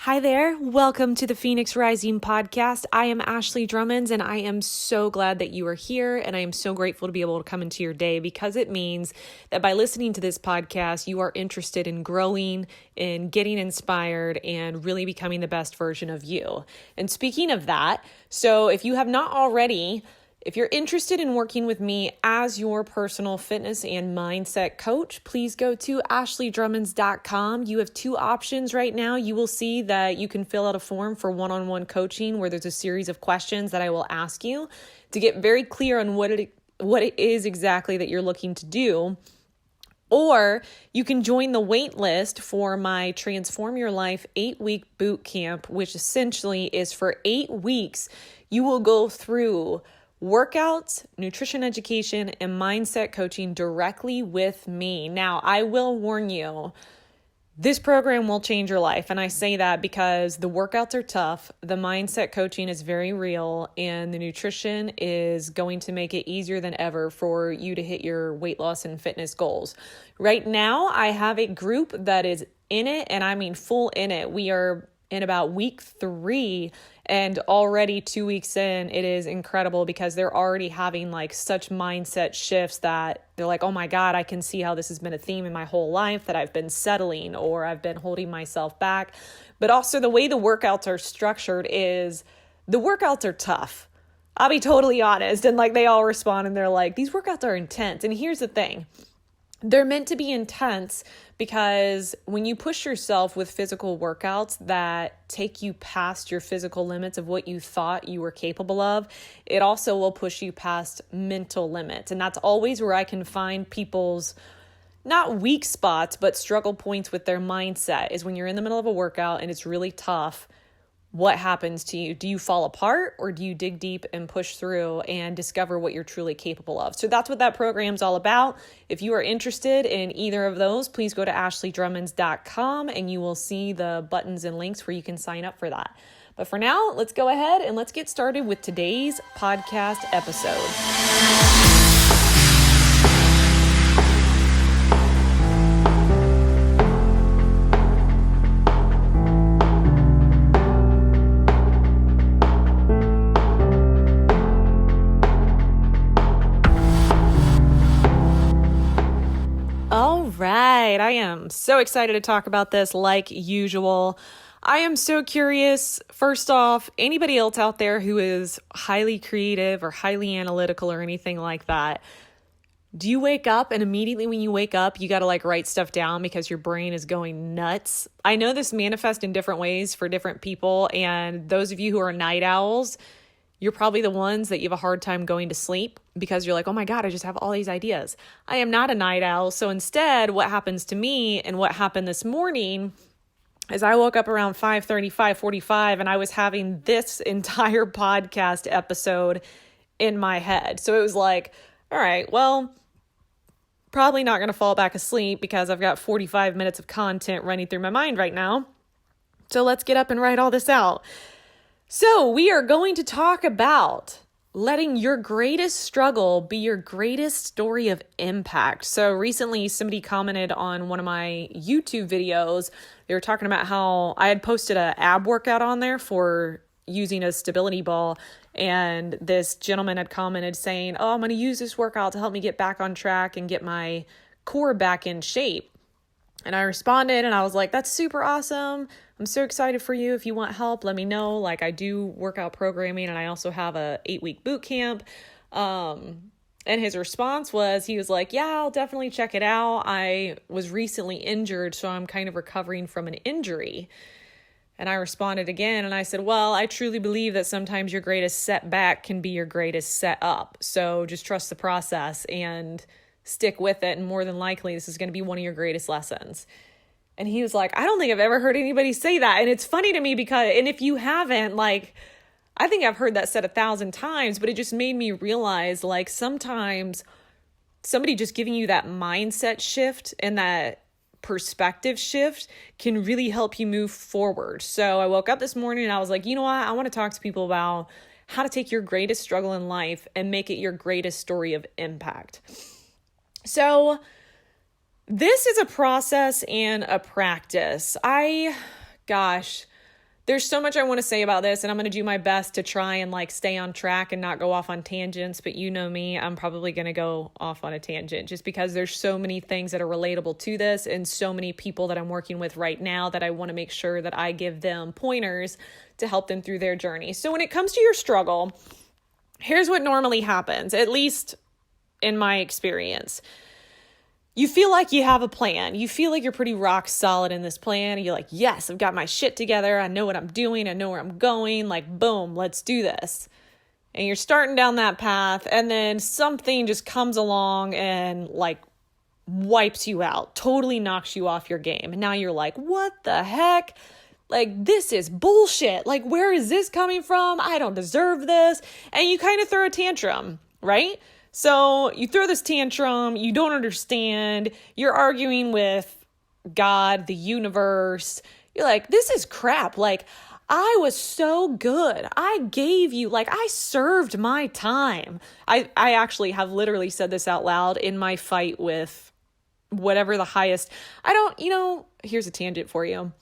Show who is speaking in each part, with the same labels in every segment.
Speaker 1: Hi there. Welcome to the Phoenix Rising podcast. I am Ashley Drummonds, and I am so glad that you are here, and I am so grateful to be able to come into your day because it means that by listening to this podcast, you are interested in growing, in getting inspired, and really becoming the best version of you. And speaking of that, so if you have not already, if you're interested in working with me as your personal fitness and mindset coach, please go to ashleydrummonds.com. You have two options right now. You will see that you can fill out a form for one-on-one coaching where there's a series of questions that I will ask you to get very clear on what it is exactly that you're looking to do. Or you can join the wait list for my Transform Your Life 8-week boot camp, which essentially is for 8 weeks. You will go through workouts, nutrition education, and mindset coaching directly with me. Now, I will warn you, this program will change your life. And I say that because the workouts are tough, the mindset coaching is very real, and the nutrition is going to make it easier than ever for you to hit your weight loss and fitness goals. Right now, I have a group that is in it, and I mean full in it. We are in about week 3, and already 2 weeks in, it is incredible because they're already having like such mindset shifts that they're like, oh my God, I can see how this has been a theme in my whole life, that I've been settling or I've been holding myself back. But also the way the workouts are structured is the workouts are tough. I'll be totally honest. And like they all respond and they're like, these workouts are intense. And here's the thing. They're meant to be intense because when you push yourself with physical workouts that take you past your physical limits of what you thought you were capable of, it also will push you past mental limits. And that's always where I can find people's not weak spots, but struggle points with their mindset is when you're in the middle of a workout and it's really tough. What happens to you? Do you fall apart or do you dig deep and push through and discover what you're truly capable of? So that's what that program's all about. If you are interested in either of those, please go to ashleydrummonds.com and you will see the buttons and links where you can sign up for that. But for now, let's go ahead and let's get started with today's podcast episode. Right. I am so excited to talk about this like usual. I am so curious. First off, anybody else out there who is highly creative or highly analytical or anything like that, do you wake up and immediately when you wake up, you got to like write stuff down because your brain is going nuts? I know this manifests in different ways for different people. And those of you who are night owls, you're probably the ones that you have a hard time going to sleep because you're like, oh my God, I just have all these ideas. I am not a night owl. So instead, what happens to me and what happened this morning is I woke up around 5:30, 5:45, and I was having this entire podcast episode in my head. So it was like, all right, well, probably not going to fall back asleep because I've got 45 minutes of content running through my mind right now. So let's get up and write all this out. So we are going to talk about letting your greatest struggle be your greatest story of impact. So recently somebody commented on one of my YouTube videos. They were talking about how I had posted an ab workout on there for using a stability ball. And this gentleman had commented saying, oh, I'm going to use this workout to help me get back on track and get my core back in shape. And I responded and I was like, that's super awesome. I'm so excited for you. If you want help, let me know. Like I do workout programming and I also have a 8-week boot camp. And his response was, he was like, yeah, I'll definitely check it out. I was recently injured, so I'm kind of recovering from an injury. And I responded again and I said, well, I truly believe that sometimes your greatest setback can be your greatest set up. So just trust the process and stick with it. And more than likely, this is going to be one of your greatest lessons. And he was like, I don't think I've ever heard anybody say that. And it's funny to me because, and if you haven't, like, I think I've heard that said 1,000 times, but it just made me realize like sometimes somebody just giving you that mindset shift and that perspective shift can really help you move forward. So I woke up this morning and I was like, you know what? I want to talk to people about how to take your greatest struggle in life and make it your greatest story of impact. So this is a process and a practice. there's so much I want to say about this, and I'm going to do my best to try and like stay on track and not go off on tangents. But you know me, I'm probably going to go off on a tangent just because there's so many things that are relatable to this and so many people that I'm working with right now that I want to make sure that I give them pointers to help them through their journey. So when it comes to your struggle, here's what normally happens, at least in my experience. You feel like you have a plan. You feel like you're pretty rock solid in this plan. And you're like, yes, I've got my shit together. I know what I'm doing. I know where I'm going. Like, boom, let's do this. And you're starting down that path. And then something just comes along and like wipes you out, totally knocks you off your game. And now you're like, what the heck? Like, this is bullshit. Like, where is this coming from? I don't deserve this. And you kind of throw a tantrum, right? So you throw this tantrum, you don't understand, you're arguing with God, the universe. You're like, this is crap. Like, I was so good. I gave you, like, I served my time. I actually have literally said this out loud in my fight with whatever the highest, here's a tangent for you.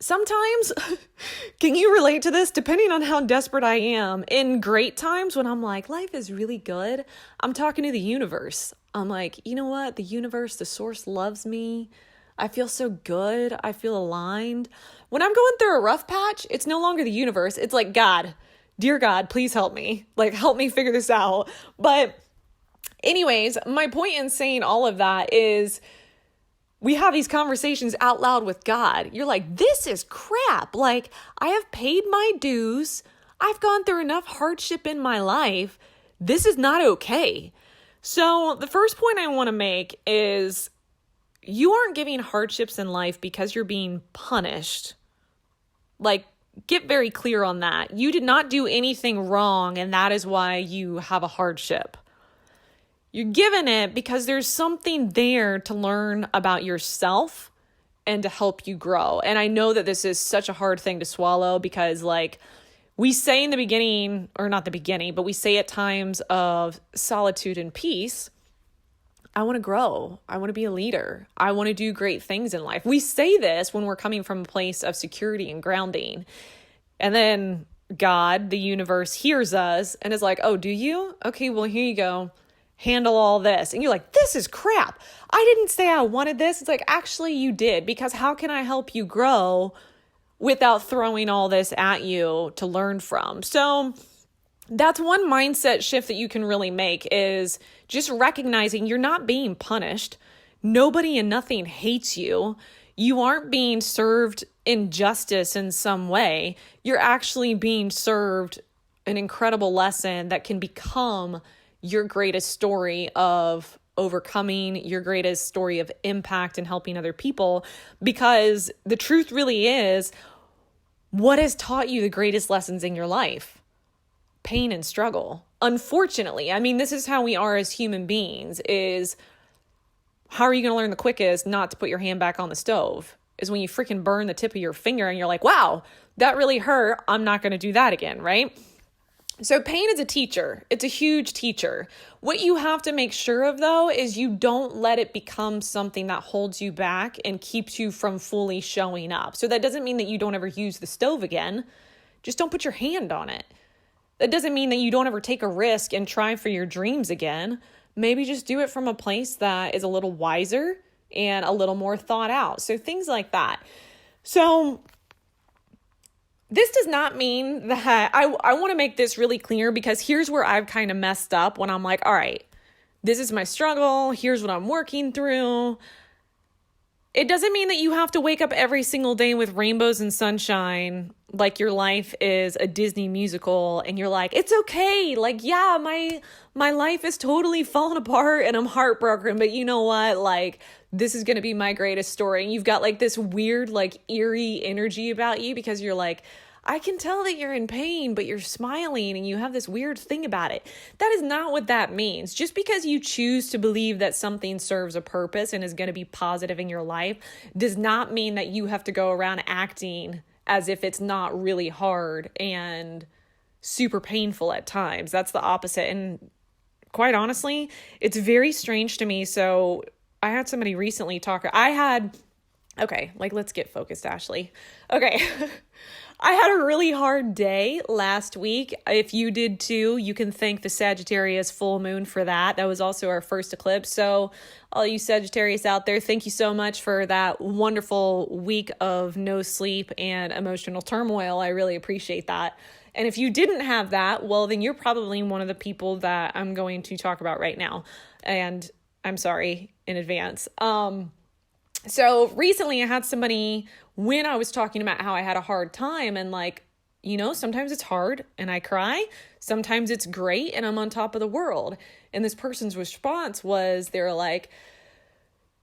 Speaker 1: Sometimes, can you relate to this? Depending on how desperate I am, in great times when I'm like, life is really good, I'm talking to the universe. I'm like, you know what? The universe, the source loves me. I feel so good. I feel aligned. When I'm going through a rough patch, it's no longer the universe. It's like, God, dear God, please help me. Like, help me figure this out. But anyways, my point in saying all of that is, we have these conversations out loud with God. You're like, this is crap. Like, I have paid my dues. I've gone through enough hardship in my life. This is not okay. So the first point I want to make is you aren't giving hardships in life because you're being punished. Like, get very clear on that. You did not do anything wrong, and that is why you have a hardship. You're given it because there's something there to learn about yourself and to help you grow. And I know that this is such a hard thing to swallow because, like, we say in the beginning, or not the beginning, but we say at times of solitude and peace, I want to grow. I want to be a leader. I want to do great things in life. We say this when we're coming from a place of security and grounding. And then God, the universe, hears us and is like, oh, do you? Okay, well, here you go. Handle all this. And you're like, this is crap. I didn't say I wanted this. It's like, actually you did, because how can I help you grow without throwing all this at you to learn from? So that's one mindset shift that you can really make, is just recognizing you're not being punished. Nobody and nothing hates you. You aren't being served injustice in some way. You're actually being served an incredible lesson that can become your greatest story of overcoming, your greatest story of impact and helping other people. Because the truth really is, what has taught you the greatest lessons in your life? Pain and struggle. Unfortunately, I mean, this is how we are as human beings, is how are you going to learn the quickest not to put your hand back on the stove? Is when you freaking burn the tip of your finger and you're like, wow, that really hurt. I'm not going to do that again, right? So pain is a teacher. It's a huge teacher. What you have to make sure of, though, is you don't let it become something that holds you back and keeps you from fully showing up. So that doesn't mean that you don't ever use the stove again. Just don't put your hand on it. That doesn't mean that you don't ever take a risk and try for your dreams again. Maybe just do it from a place that is a little wiser and a little more thought out. So things like that. So this does not mean that I want to make this really clear, because here's where I've kind of messed up when I'm like, all right, this is my struggle. Here's what I'm working through. It doesn't mean that you have to wake up every single day with rainbows and sunshine, like your life is a Disney musical and you're like, it's okay. Like, yeah, my life is totally falling apart and I'm heartbroken, but you know what? Like, this is going to be my greatest story. And you've got like this weird, like eerie energy about you because you're like, I can tell that you're in pain, but you're smiling and you have this weird thing about it. That is not what that means. Just because you choose to believe that something serves a purpose and is going to be positive in your life does not mean that you have to go around acting as if it's not really hard and super painful at times. That's the opposite. And quite honestly, it's very strange to me. So I had somebody recently talk. I had Okay, like let's get focused, Ashley. Okay. I had a really hard day last week. If you did too, you can thank the Sagittarius full moon for that. That was also our first eclipse. So all you Sagittarius out there, thank you so much for that wonderful week of no sleep and emotional turmoil. I really appreciate that. And if you didn't have that, well, then you're probably one of the people that I'm going to talk about right now. And I'm sorry in advance. So recently I had somebody, when I was talking about how I had a hard time and like, sometimes it's hard and I cry. Sometimes it's great and I'm on top of the world. And this person's response was, they were like,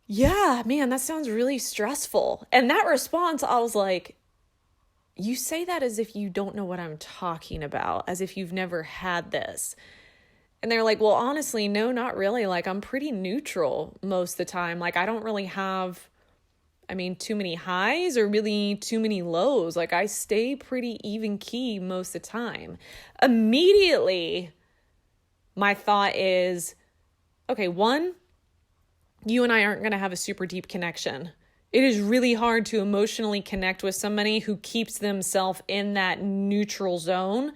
Speaker 1: yeah, man, that sounds really stressful. And that response, I was like, you say that as if you don't know what I'm talking about, as if you've never had this. And they're like, well, honestly, no, not really. Like, I'm pretty neutral most of the time. Like, I don't really have, too many highs or really too many lows. Like, I stay pretty even key most of the time. Immediately, my thought is, okay, one, you and I aren't going to have a super deep connection. It is really hard to emotionally connect with somebody who keeps themselves in that neutral zone.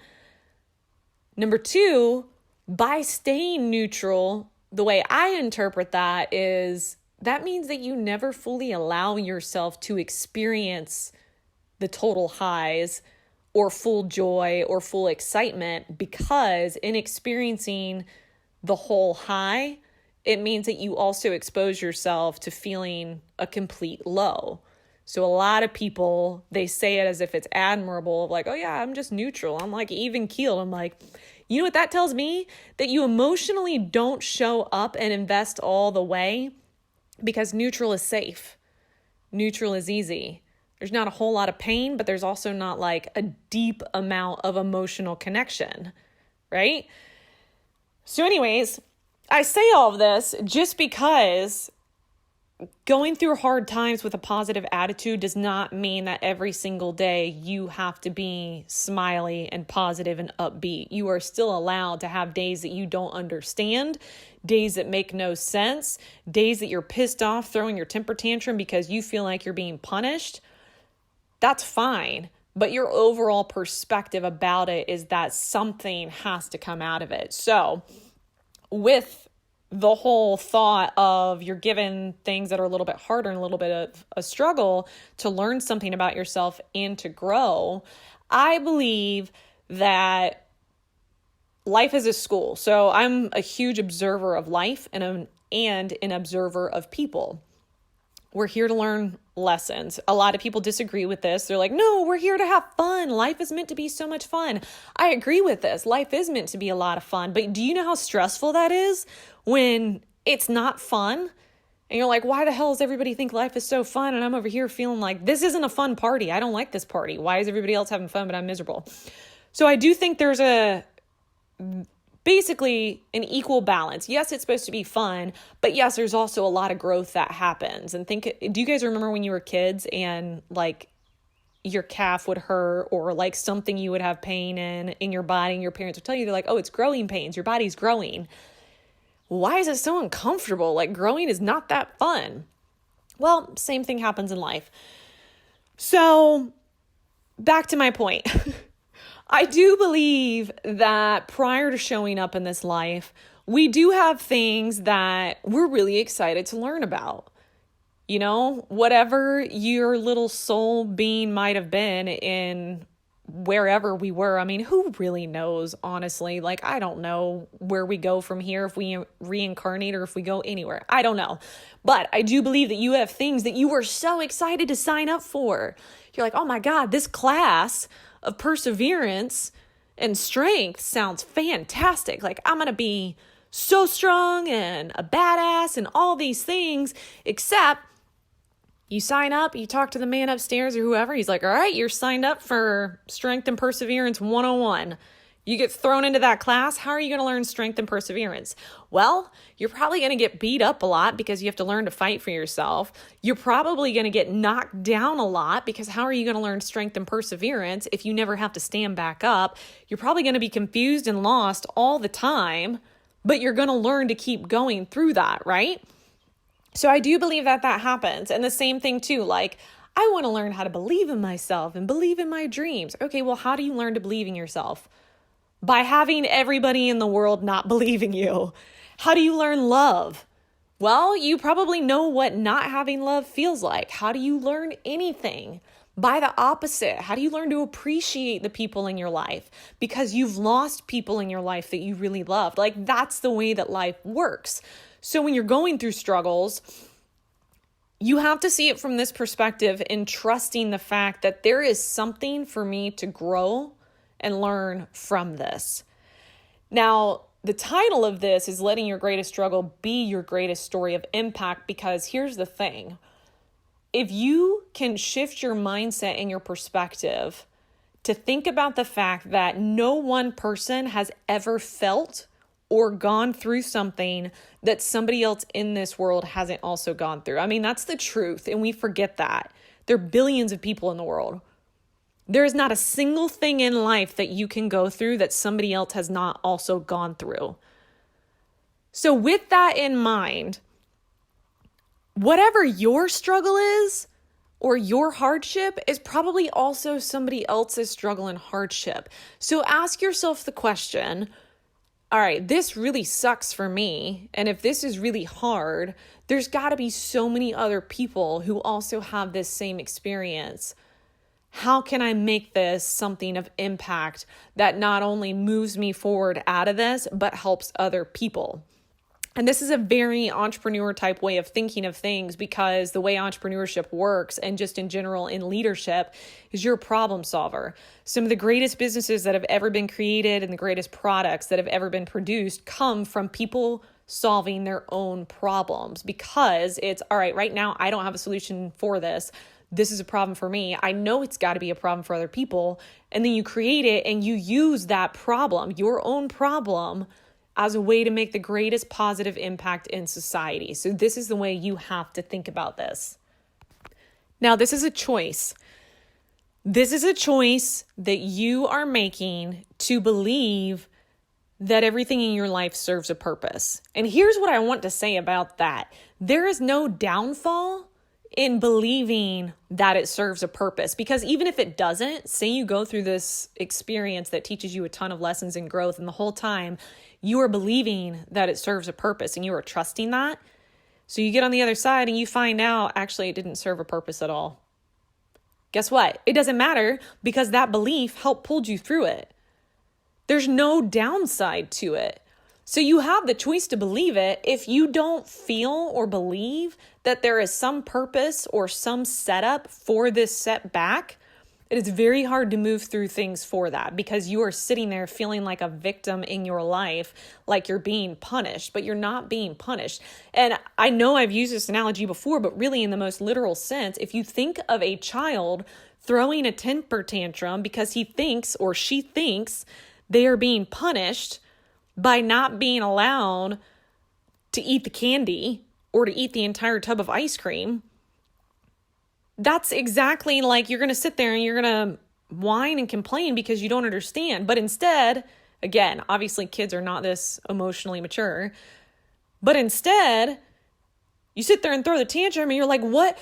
Speaker 1: Number two, by staying neutral, the way I interpret that is that means that you never fully allow yourself to experience the total highs or full joy or full excitement, because in experiencing the whole high, it means that you also expose yourself to feeling a complete low. So a lot of people, they say it as if it's admirable, like, oh yeah, I'm just neutral. I'm like even keeled. I'm like, you know what that tells me? That you emotionally don't show up and invest all the way because neutral is safe. Neutral is easy. There's not a whole lot of pain, but there's also not like a deep amount of emotional connection, right? So anyways, I say all of this just because going through hard times with a positive attitude does not mean that every single day you have to be smiley and positive and upbeat. You are still allowed to have days that you don't understand, days that make no sense, days that you're pissed off, throwing your temper tantrum because you feel like you're being punished. That's fine. But your overall perspective about it is that something has to come out of it. So with the whole thought of you're given things that are a little bit harder and a little bit of a struggle to learn something about yourself and to grow, I believe that life is a school. So I'm a huge observer of life and an observer of people. We're here to learn lessons. A lot of people disagree with this. They're like, no, we're here to have fun. Life is meant to be so much fun. I agree with this. Life is meant to be a lot of fun. But do you know how stressful that is when it's not fun? And you're like, why the hell does everybody think life is so fun? And I'm over here feeling like this isn't a fun party. I don't like this party. Why is everybody else having fun, but I'm miserable? So I do think there's basically an equal balance. Yes, it's supposed to be fun, but yes, there's also a lot of growth that happens. And do you guys remember when you were kids and like your calf would hurt or like something you would have pain in your body and your parents would tell you, they're like, oh, it's growing pains. Your body's growing. Why is it so uncomfortable? Like growing is not that fun. Well, same thing happens in life. So back to my point. I do believe that prior to showing up in this life, we do have things that we're really excited to learn about. You know, whatever your little soul being might have been in wherever we were. I mean, who really knows, honestly? Like, I don't know where we go from here, if we reincarnate or if we go anywhere. I don't know. But I do believe that you have things that you were so excited to sign up for. You're like, oh my God, this class of perseverance and strength sounds fantastic. Like, I'm going to be so strong and a badass and all these things, except you sign up, you talk to the man upstairs or whoever. He's like, all right, you're signed up for Strength and Perseverance 101. You get thrown into that class. How are you going to learn strength and perseverance? Well, you're probably going to get beat up a lot because you have to learn to fight for yourself. You're probably going to get knocked down a lot because how are you going to learn strength and perseverance if you never have to stand back up? You're probably going to be confused and lost all the time, but you're going to learn to keep going through that, right? So I do believe that that happens. And the same thing too, like, I want to learn how to believe in myself and believe in my dreams. Okay, well, how do you learn to believe in yourself? By having everybody in the world not believe in you. How do you learn love? Well, you probably know what not having love feels like. How do you learn anything? By the opposite. How do you learn to appreciate the people in your life? Because you've lost people in your life that you really loved. Like, that's the way that life works. So when you're going through struggles, you have to see it from this perspective and trusting the fact that there is something for me to grow and learn from this. Now, the title of this is Letting Your Greatest Struggle Be Your Greatest Story of Impact, because here's the thing. If you can shift your mindset and your perspective to think about the fact that no one person has ever felt or gone through something that somebody else in this world hasn't also gone through. I mean, that's the truth, and we forget that. There are billions of people in the world. There is not a single thing in life that you can go through that somebody else has not also gone through. So with that in mind, whatever your struggle is or your hardship is probably also somebody else's struggle and hardship. So ask yourself the question, all right, this really sucks for me. And if this is really hard, there's got to be so many other people who also have this same experience. How can I make this something of impact that not only moves me forward out of this, but helps other people? And this is a very entrepreneur type way of thinking of things, because the way entrepreneurship works and just in general in leadership is you're a problem solver. Some of the greatest businesses that have ever been created and the greatest products that have ever been produced come from people solving their own problems, because it's, all right, right now I don't have a solution for this. This is a problem for me. I know it's got to be a problem for other people. And then you create it and you use that problem, your own problem, as a way to make the greatest positive impact in society. So this is the way you have to think about this. Now, this is a choice. This is a choice that you are making to believe that everything in your life serves a purpose. And here's what I want to say about that. There is no downfall in believing that it serves a purpose, because even if it doesn't, say you go through this experience that teaches you a ton of lessons and growth, and the whole time you are believing that it serves a purpose and you are trusting that. So you get on the other side and you find out actually it didn't serve a purpose at all. Guess what? It doesn't matter, because that belief helped pulled you through it. There's no downside to it. So you have the choice to believe it. If you don't feel or believe that there is some purpose or some setup for this setback, it is very hard to move through things for that, because you are sitting there feeling like a victim in your life, like you're being punished, but you're not being punished. And I know I've used this analogy before, but really in the most literal sense, if you think of a child throwing a temper tantrum because he thinks or she thinks they are being punished by not being allowed to eat the candy or to eat the entire tub of ice cream, that's exactly like you're going to sit there and you're going to whine and complain because you don't understand. But instead, again, obviously kids are not this emotionally mature, but instead you sit there and throw the tantrum and you're like, what?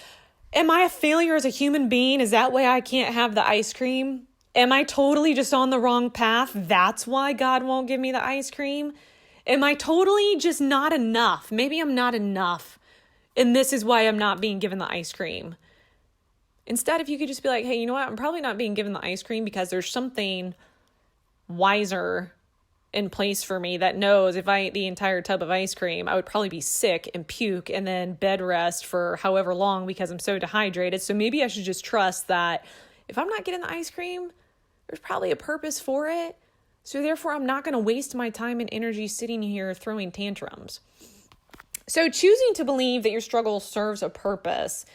Speaker 1: Am I a failure as a human being? Is that why I can't have the ice cream? Am I totally just on the wrong path? That's why God won't give me the ice cream? Am I totally just not enough? Maybe I'm not enough, and this is why I'm not being given the ice cream. Instead, if you could just be like, hey, you know what? I'm probably not being given the ice cream because there's something wiser in place for me that knows if I ate the entire tub of ice cream, I would probably be sick and puke and then bed rest for however long because I'm so dehydrated. So maybe I should just trust that if I'm not getting the ice cream, there's probably a purpose for it. So therefore, I'm not going to waste my time and energy sitting here throwing tantrums. So choosing to believe that your struggle serves a purpose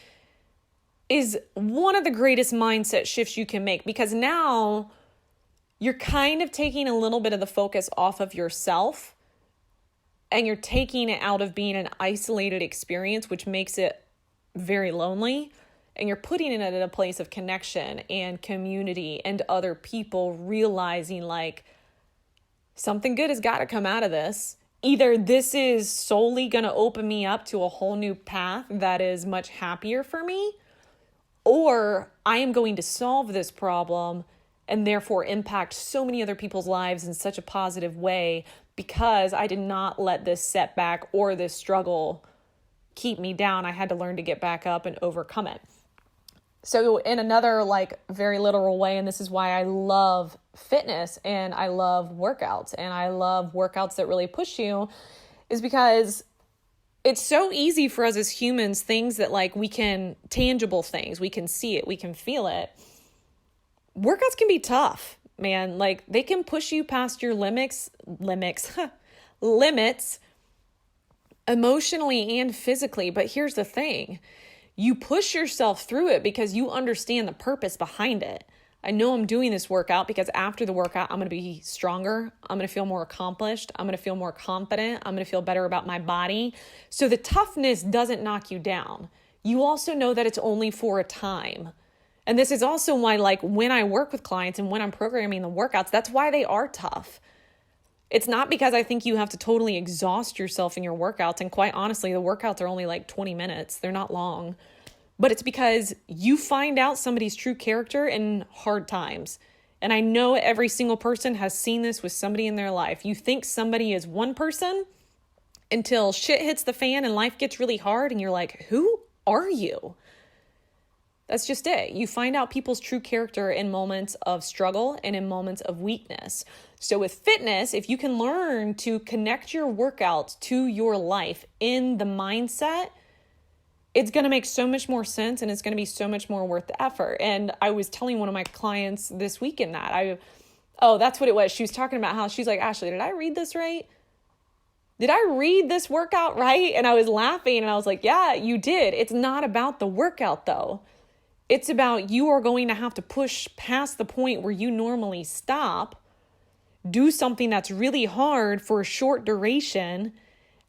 Speaker 1: is one of the greatest mindset shifts you can make, because now you're kind of taking a little bit of the focus off of yourself and you're taking it out of being an isolated experience, which makes it very lonely. And you're putting it at a place of connection and community and other people realizing like something good has got to come out of this. either this is solely going to open me up to a whole new path that is much happier for me, or I am going to solve this problem and therefore impact so many other people's lives in such a positive way because I did not let this setback or this struggle keep me down. I had to learn to get back up and overcome it. So in another very literal way, and this is why I love fitness and I love workouts and I love workouts that really push you, is because it's so easy for us as humans, things that tangible things, we can see it, we can feel it. Workouts can be tough, man. They can push you past your limits, emotionally and physically. But here's the thing. You push yourself through it because you understand the purpose behind it. I know I'm doing this workout because after the workout, I'm going to be stronger. I'm going to feel more accomplished. I'm going to feel more confident. I'm going to feel better about my body. So the toughness doesn't knock you down. You also know that it's only for a time. And this is also why, when I work with clients and when I'm programming the workouts, that's why they are tough. It's not because I think you have to totally exhaust yourself in your workouts. And quite honestly, the workouts are only 20 minutes. They're not long. But it's because you find out somebody's true character in hard times. And I know every single person has seen this with somebody in their life. You think somebody is one person until shit hits the fan and life gets really hard. And you're like, who are you? That's just it. You find out people's true character in moments of struggle and in moments of weakness. So with fitness, if you can learn to connect your workouts to your life in the mindset, it's going to make so much more sense and it's going to be so much more worth the effort. And I was telling one of my clients this weekend that's what it was. She was talking about how she's like, Ashley, did I read this right? Did I read this workout right? And I was laughing and I was like, yeah, you did. It's not about the workout though. It's about you are going to have to push past the point where you normally stop, do something that's really hard for a short duration,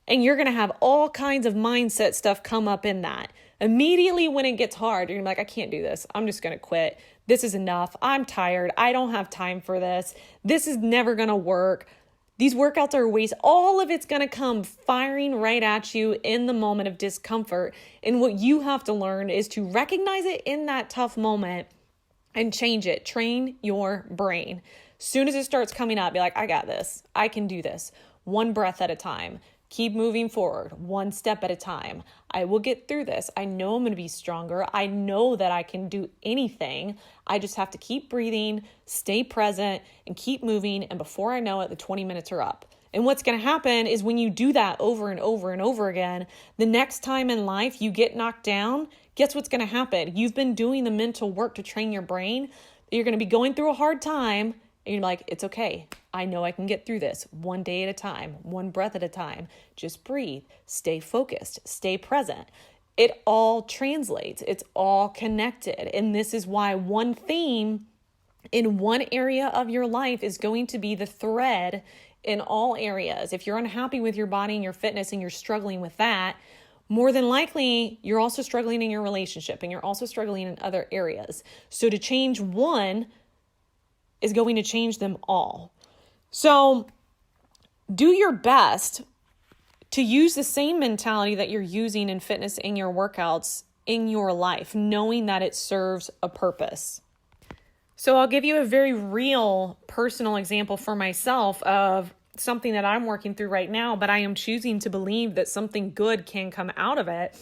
Speaker 1: and you're going to have all kinds of mindset stuff come up in that. Immediately when it gets hard, you're going to be like, I can't do this. I'm just going to quit. This is enough. I'm tired. I don't have time for this. This is never going to work. These workouts are a waste. All of it's going to come firing right at you in the moment of discomfort. And what you have to learn is to recognize it in that tough moment and change it. Train your brain. Soon as it starts coming up, be like, I got this. I can do this. One breath at a time. Keep moving forward, one step at a time. I will get through this. I know I'm going to be stronger. I know that I can do anything. I just have to keep breathing, stay present, and keep moving. And before I know it, the 20 minutes are up. And what's going to happen is when you do that over and over and over again, the next time in life you get knocked down, guess what's going to happen? You've been doing the mental work to train your brain. You're going to be going through a hard time. And you're like, it's okay. I know I can get through this one day at a time, one breath at a time. Just breathe, stay focused, stay present. It all translates. It's all connected. And this is why one theme in one area of your life is going to be the thread in all areas. If you're unhappy with your body and your fitness and you're struggling with that, more than likely, you're also struggling in your relationship and you're also struggling in other areas. So to change one is going to change them all. So do your best to use the same mentality that you're using in fitness in your workouts in your life, knowing that it serves a purpose. So I'll give you a very real personal example for myself of something that I'm working through right now, but I am choosing to believe that something good can come out of it,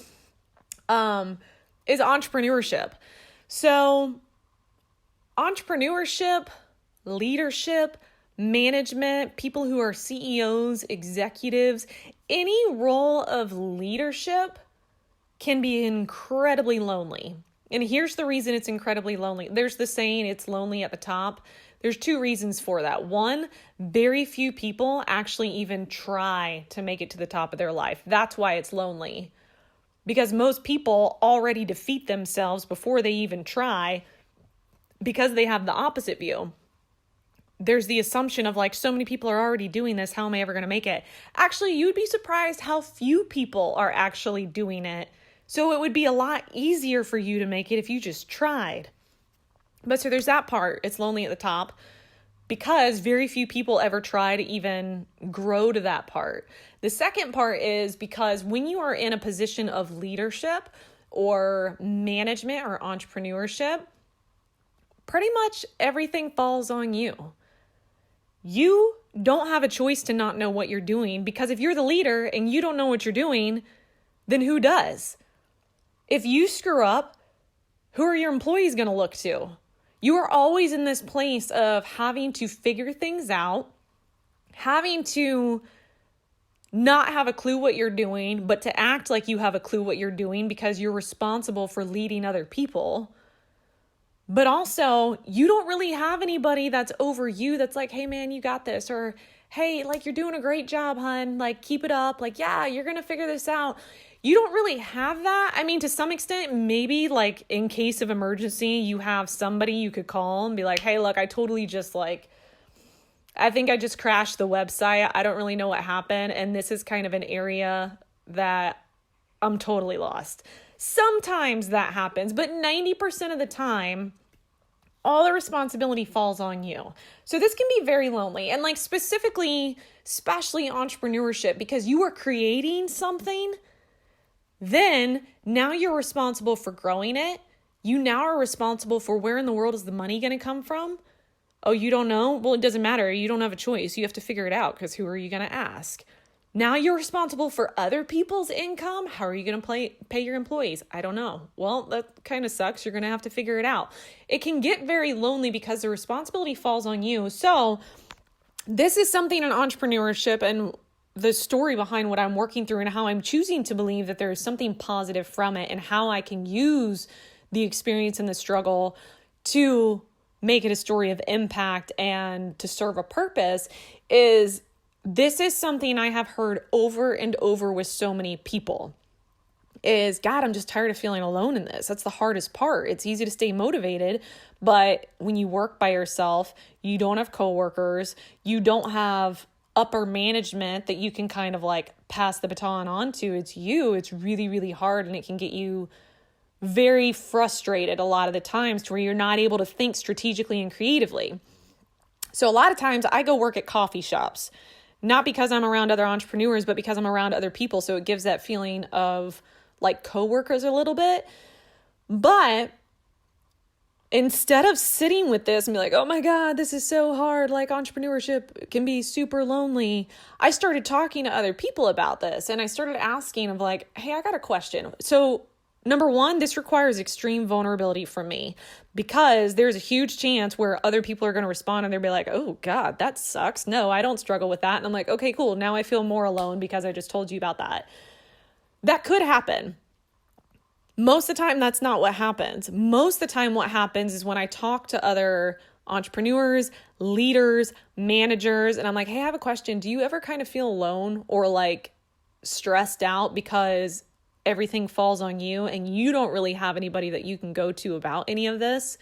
Speaker 1: is entrepreneurship. So entrepreneurship, leadership, management, people who are CEOs, executives, any role of leadership can be incredibly lonely. And here's the reason it's incredibly lonely. There's the saying, it's lonely at the top. There's two reasons for that. One, very few people actually even try to make it to the top of their life. That's why it's lonely. Because most people already defeat themselves before they even try because they have the opposite view. There's the assumption of so many people are already doing this. How am I ever going to make it? Actually, you'd be surprised how few people are actually doing it. So it would be a lot easier for you to make it if you just tried. But so there's that part. It's lonely at the top. because very few people ever try to even grow to that part. The second part is because when you are in a position of leadership or management or entrepreneurship, pretty much everything falls on you. You don't have a choice to not know what you're doing, because if you're the leader and you don't know what you're doing, then who does? If you screw up, who are your employees going to look to? You are always in this place of having to figure things out, having to not have a clue what you're doing, but to act like you have a clue what you're doing because you're responsible for leading other people. But also, you don't really have anybody that's over you that's like, hey man, you got this. Or, hey, like, you're doing a great job, hun. Like, keep it up. Like, yeah, you're going to figure this out. You don't really have that. I mean, to some extent, maybe like in case of emergency, you have somebody you could call and be like, hey, look, I think I just crashed the website. I don't really know what happened. And this is kind of an area that I'm totally lost. Sometimes that happens, but 90% of the time, all the responsibility falls on you. So this can be very lonely. And like specifically, especially entrepreneurship, because you are creating something, then now you're responsible for growing it. You now are responsible for where in the world is the money going to come from? Oh, you don't know? Well, it doesn't matter. You don't have a choice. You have to figure it out, because who are you going to ask? Now you're responsible for other people's income. How are you going to pay your employees? I don't know. Well, that kind of sucks. You're going to have to figure it out. It can get very lonely because the responsibility falls on you. So this is something in entrepreneurship, and the story behind what I'm working through and how I'm choosing to believe that there is something positive from it, and how I can use the experience and the struggle to make it a story of impact and to serve a purpose. This is something I have heard over and over with so many people is, God, I'm just tired of feeling alone in this. That's the hardest part. It's easy to stay motivated, but when you work by yourself, you don't have coworkers, you don't have upper management that you can kind of like pass the baton on to. It's really, really hard, and it can get you very frustrated a lot of the times to where you're not able to think strategically and creatively. So a lot of times I go work at coffee shops, not because I'm around other entrepreneurs, but because I'm around other people. So it gives that feeling of like coworkers a little bit. But instead of sitting with this and be like, oh my God, this is so hard, like entrepreneurship can be super lonely, I started talking to other people about this, and I started asking of like, hey, I got a question. So number one, this requires extreme vulnerability from me, because there's a huge chance where other people are going to respond and they'll be like, oh God, that sucks. No, I don't struggle with that. And I'm like, okay, cool. Now I feel more alone because I just told you about that. That could happen. Most of the time, that's not what happens. Most of the time, what happens is when I talk to other entrepreneurs, leaders, managers, and I'm like, hey, I have a question. Do you ever kind of feel alone or like stressed out because everything falls on you and you don't really have anybody that you can go to about any of this?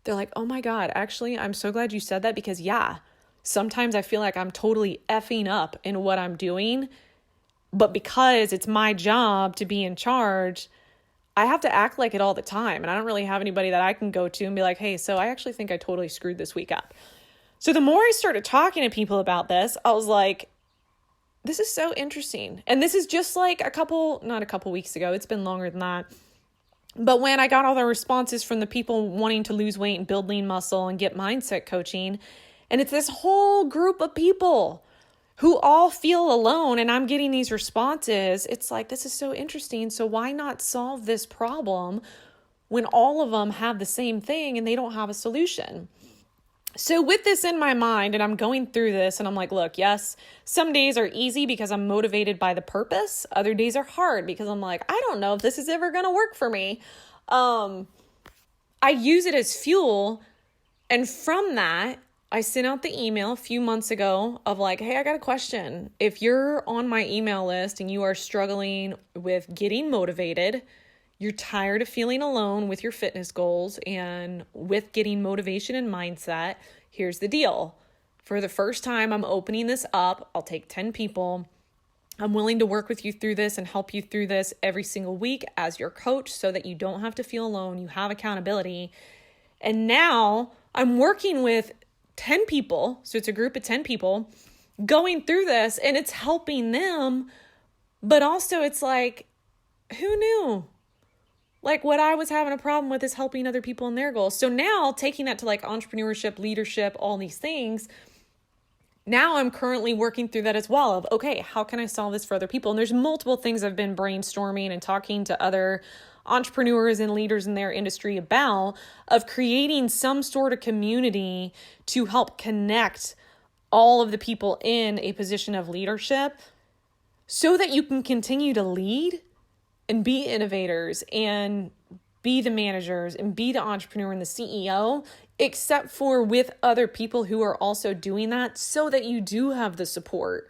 Speaker 1: They're like, oh my God, actually, I'm so glad you said that, because yeah, sometimes I feel like I'm totally effing up in what I'm doing, but because it's my job to be in charge, I have to act like it all the time. And I don't really have anybody that I can go to and be like, hey, so I actually think I totally screwed this week up. So the more I started talking to people about this, I was like, this is so interesting. And this is just like not a couple weeks ago. It's been longer than that. But when I got all the responses from the people wanting to lose weight and build lean muscle and get mindset coaching, and it's this whole group of people who all feel alone, and I'm getting these responses, it's like, this is so interesting. So why not solve this problem when all of them have the same thing and they don't have a solution? So with this in my mind, and I'm going through this, and I'm like, look, yes, some days are easy because I'm motivated by the purpose. Other days are hard because I'm like, I don't know if this is ever going to work for me. I use it as fuel. And from that, I sent out the email a few months ago of like, hey, I got a question. If you're on my email list and you are struggling with getting motivated, you're tired of feeling alone with your fitness goals and with getting motivation and mindset, here's the deal. For the first time, I'm opening this up. I'll take 10 people. I'm willing to work with you through this and help you through this every single week as your coach so that you don't have to feel alone. You have accountability. And now I'm working with 10 people, so it's a group of 10 people going through this, and it's helping them. But also it's like, who knew? Like what I was having a problem with is helping other people in their goals. So now taking that to like entrepreneurship, leadership, all these things, now I'm currently working through that as well of, okay, how can I solve this for other people? And there's multiple things I've been brainstorming and talking to other entrepreneurs and leaders in their industry about, of creating some sort of community to help connect all of the people in a position of leadership so that you can continue to lead and be innovators and be the managers and be the entrepreneur and the CEO, except for with other people who are also doing that, so that you do have the support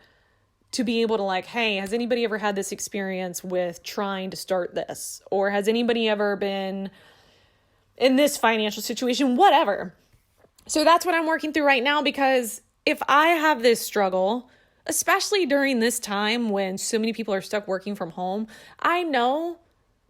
Speaker 1: to be able to like, hey, has anybody ever had this experience with trying to start this? Or has anybody ever been in this financial situation? Whatever. So that's what I'm working through right now, because if I have this struggle, especially during this time when so many people are stuck working from home, I know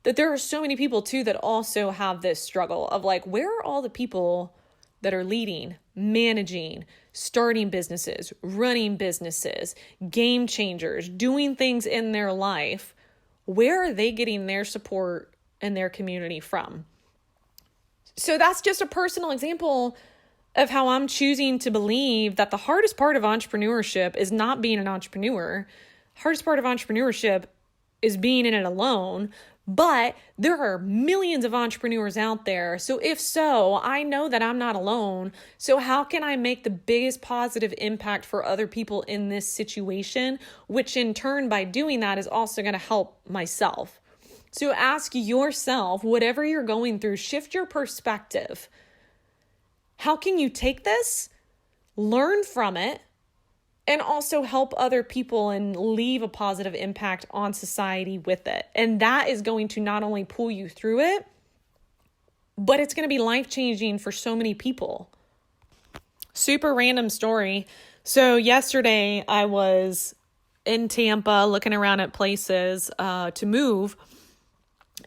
Speaker 1: that there are so many people too that also have this struggle of like, where are all the people that are leading, managing, starting businesses, running businesses, game changers, doing things in their life? Where are they getting their support and their community from? So that's just a personal example of how I'm choosing to believe that the hardest part of entrepreneurship is not being an entrepreneur. Hardest part of entrepreneurship is being in it alone. But there are millions of entrepreneurs out there. So if so, I know that I'm not alone. So how can I make the biggest positive impact for other people in this situation, which in turn, by doing that, is also going to help myself. So ask yourself, whatever you're going through, shift your perspective. How can you take this, learn from it, and also help other people and leave a positive impact on society with it? And that is going to not only pull you through it, but it's going to be life-changing for so many people. Super random story. So yesterday I was in Tampa looking around at places to move,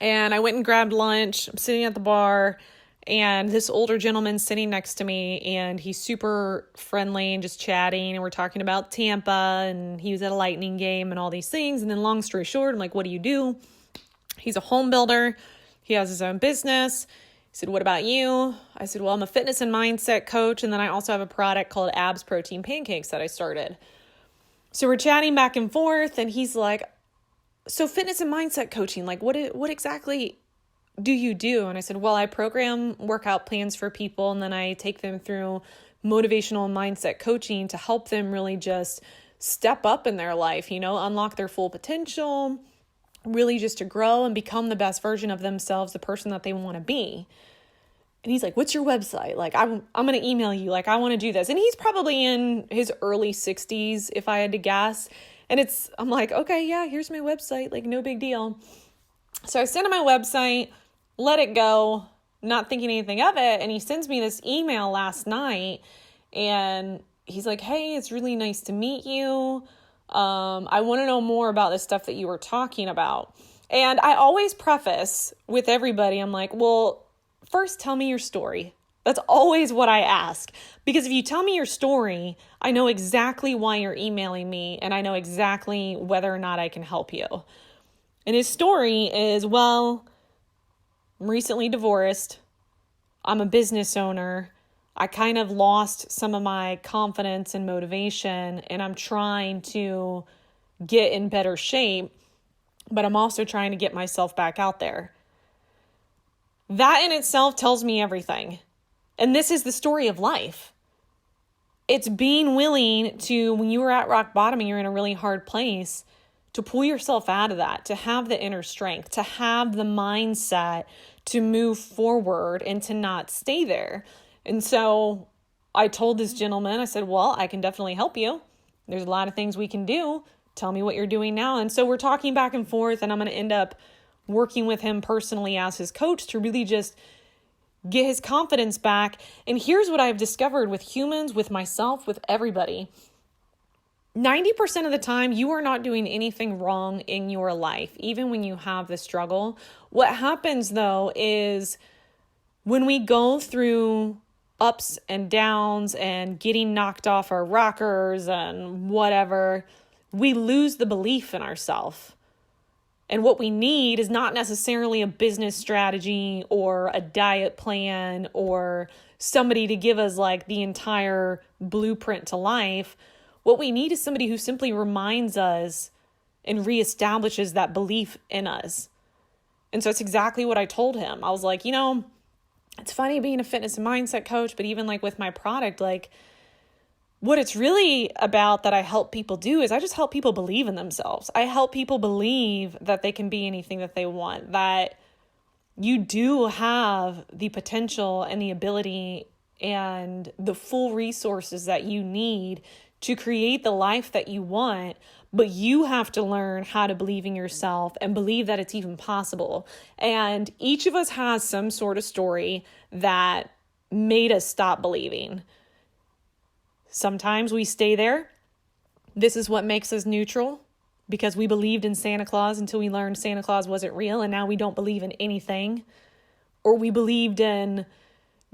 Speaker 1: and I went and grabbed lunch. I'm sitting at the bar, and this older gentleman sitting next to me, and he's super friendly and just chatting. And we're talking about Tampa, and he was at a Lightning game and all these things. And then long story short, I'm like, what do you do? He's a home builder. He has his own business. He said, what about you? I said, well, I'm a fitness and mindset coach. And then I also have a product called Abs Protein Pancakes that I started. So we're chatting back and forth, and he's like, so fitness and mindset coaching, like what exactly do you do? And I said, well, I program workout plans for people, and then I take them through motivational and mindset coaching to help them really just step up in their life, unlock their full potential, really just to grow and become the best version of themselves, the person that they want to be. And he's like, what's your website? Like, I'm going to email you. Like, I want to do this. And he's probably in his early 60s, if I had to guess. And I'm like, okay, yeah, here's my website. Like, no big deal. So I sent him my website, let it go, not thinking anything of it. And he sends me this email last night, and he's like, hey, it's really nice to meet you. I want to know more about the stuff that you were talking about. And I always preface with everybody, I'm like, well, first tell me your story. That's always what I ask. Because if you tell me your story, I know exactly why you're emailing me, and I know exactly whether or not I can help you. And his story is, well, I'm recently divorced. I'm a business owner. I kind of lost some of my confidence and motivation, and I'm trying to get in better shape, but I'm also trying to get myself back out there. That in itself tells me everything. And this is the story of life. It's being willing to, when you were at rock bottom and you're in a really hard place, to pull yourself out of that, to have the inner strength, to have the mindset to move forward and to not stay there. And so I told this gentleman, I said, well, I can definitely help you. There's a lot of things we can do. Tell me what you're doing now. And so we're talking back and forth, and I'm going to end up working with him personally as his coach to really just get his confidence back. And here's what I've discovered with humans, with myself, with everybody. 90% of the time, you are not doing anything wrong in your life, even when you have the struggle. What happens, though, is when we go through ups and downs and getting knocked off our rockers and whatever, we lose the belief in ourselves. And what we need is not necessarily a business strategy or a diet plan or somebody to give us like the entire blueprint to life. What we need is somebody who simply reminds us and reestablishes that belief in us. And so it's exactly what I told him. I was like, it's funny being a fitness and mindset coach, but even like with my product, like what it's really about that I help people do is I just help people believe in themselves. I help people believe that they can be anything that they want, that you do have the potential and the ability and the full resources that you need to create the life that you want, but you have to learn how to believe in yourself and believe that it's even possible. And each of us has some sort of story that made us stop believing. Sometimes we stay there. This is what makes us neutral because we believed in Santa Claus until we learned Santa Claus wasn't real and now we don't believe in anything. Or we believed in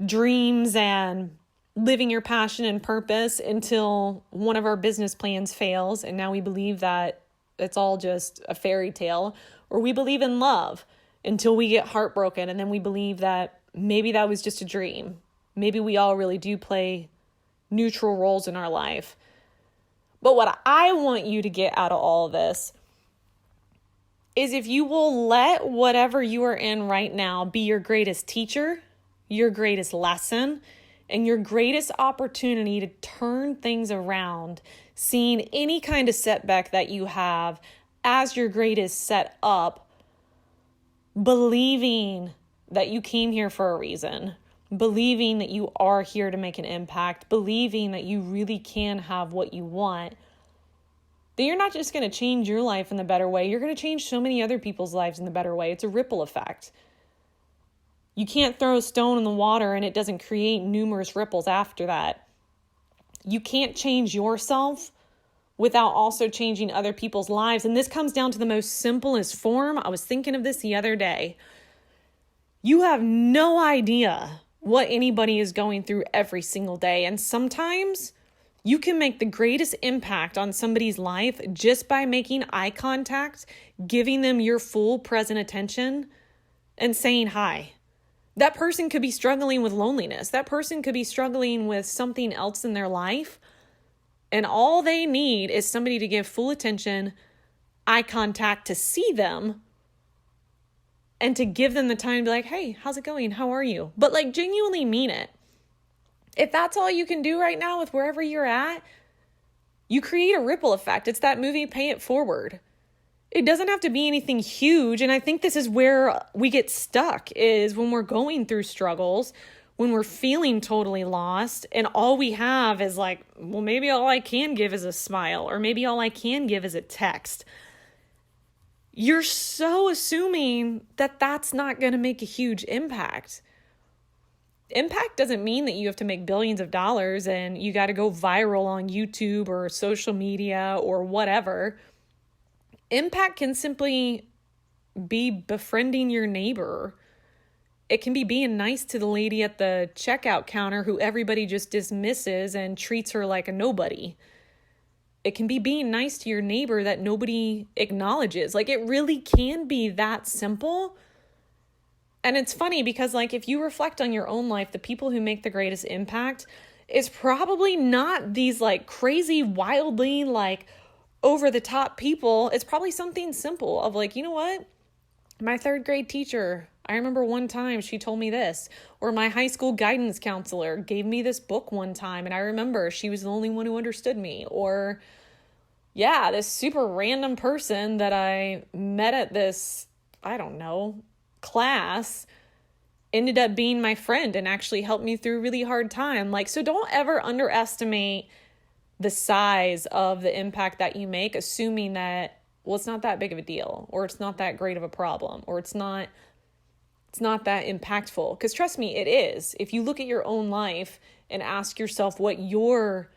Speaker 1: dreams and living your passion and purpose until one of our business plans fails and now we believe that it's all just a fairy tale. Or we believe in love until we get heartbroken and then we believe that maybe that was just a dream. Maybe we all really do play neutral roles in our life. But what I want you to get out of all of this is if you will let whatever you are in right now be your greatest teacher, your greatest lesson, and your greatest opportunity to turn things around, seeing any kind of setback that you have as your greatest setup, believing that you came here for a reason, believing that you are here to make an impact, believing that you really can have what you want, then you're not just going to change your life in the better way. You're going to change so many other people's lives in the better way. It's a ripple effect. You can't throw a stone in the water and it doesn't create numerous ripples after that. You can't change yourself without also changing other people's lives. And this comes down to the most simplest form. I was thinking of this the other day. You have no idea what anybody is going through every single day. And sometimes you can make the greatest impact on somebody's life just by making eye contact, giving them your full present attention, and saying hi. That person could be struggling with loneliness. That person could be struggling with something else in their life. And all they need is somebody to give full attention, eye contact to see them, and to give them the time to be like, hey, how's it going? How are you? But like genuinely mean it. If that's all you can do right now with wherever you're at, you create a ripple effect. It's that movie, Pay It Forward. It doesn't have to be anything huge. And I think this is where we get stuck is when we're going through struggles, when we're feeling totally lost and all we have is like, well, maybe all I can give is a smile or maybe all I can give is a text. You're so assuming that that's not going to make a huge impact. Impact doesn't mean that you have to make billions of dollars and you got to go viral on YouTube or social media or whatever. Impact can simply be befriending your neighbor. It can be being nice to the lady at the checkout counter who everybody just dismisses and treats her like a nobody. It can be being nice to your neighbor that nobody acknowledges. Like it really can be that simple. And it's funny because like if you reflect on your own life, the people who make the greatest impact is probably not these like crazy, wildly like over the top people. It's probably something simple of like, you know what? My third grade teacher, I remember one time she told me this, or my high school guidance counselor gave me this book one time and I remember she was the only one who understood me. Or yeah, this super random person that I met at this, I don't know, class ended up being my friend and actually helped me through a really hard time. Like, so don't ever underestimate the size of the impact that you make, assuming that, well, it's not that big of a deal, or it's not that great of a problem, or it's not that impactful. Because trust me, it is. If you look at your own life and ask yourself what your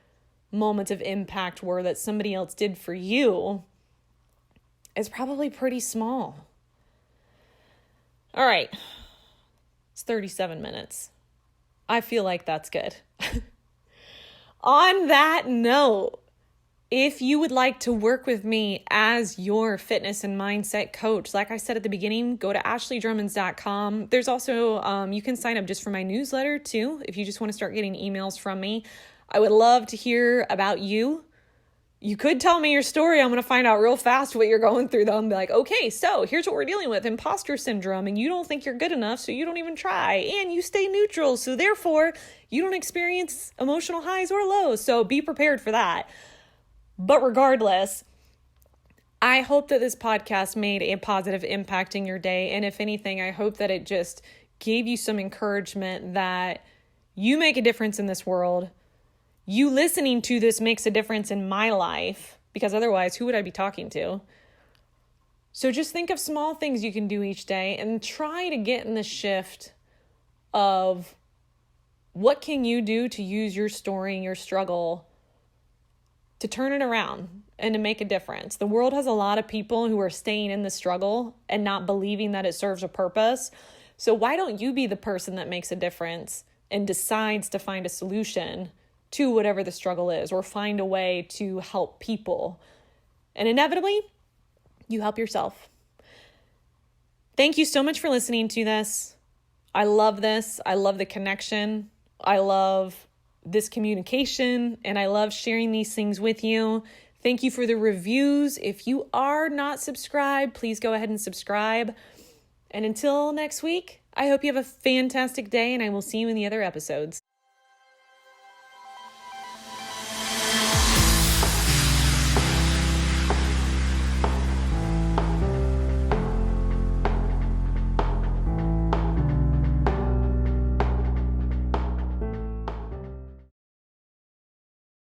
Speaker 1: moments of impact were that somebody else did for you, it's probably pretty small. All right. It's 37 minutes. I feel like that's good. On that note, if you would like to work with me as your fitness and mindset coach, like I said at the beginning, go to ashleydrummons.com. There's also, you can sign up just for my newsletter too, if you just want to start getting emails from me. I would love to hear about you. You could tell me your story. I'm going to find out real fast what you're going through though. I'm be like, okay, so here's what we're dealing with, imposter syndrome, and you don't think you're good enough, so you don't even try, and you stay neutral, so therefore you don't experience emotional highs or lows. So be prepared for that. But regardless, I hope that this podcast made a positive impact in your day. And if anything, I hope that it just gave you some encouragement that you make a difference in this world. You listening to this makes a difference in my life, because otherwise, who would I be talking to? So just think of small things you can do each day and try to get in the shift of what can you do to use your story and your struggle to turn it around and to make a difference. The world has a lot of people who are staying in the struggle and not believing that it serves a purpose. So why don't you be the person that makes a difference and decides to find a solution to whatever the struggle is, or find a way to help people? And inevitably, you help yourself. Thank you so much for listening to this. I love this. I love the connection. I love this communication, and I love sharing these things with you. Thank you for the reviews. If you are not subscribed, please go ahead and subscribe. And until next week, I hope you have a fantastic day, and I will see you in the other episodes.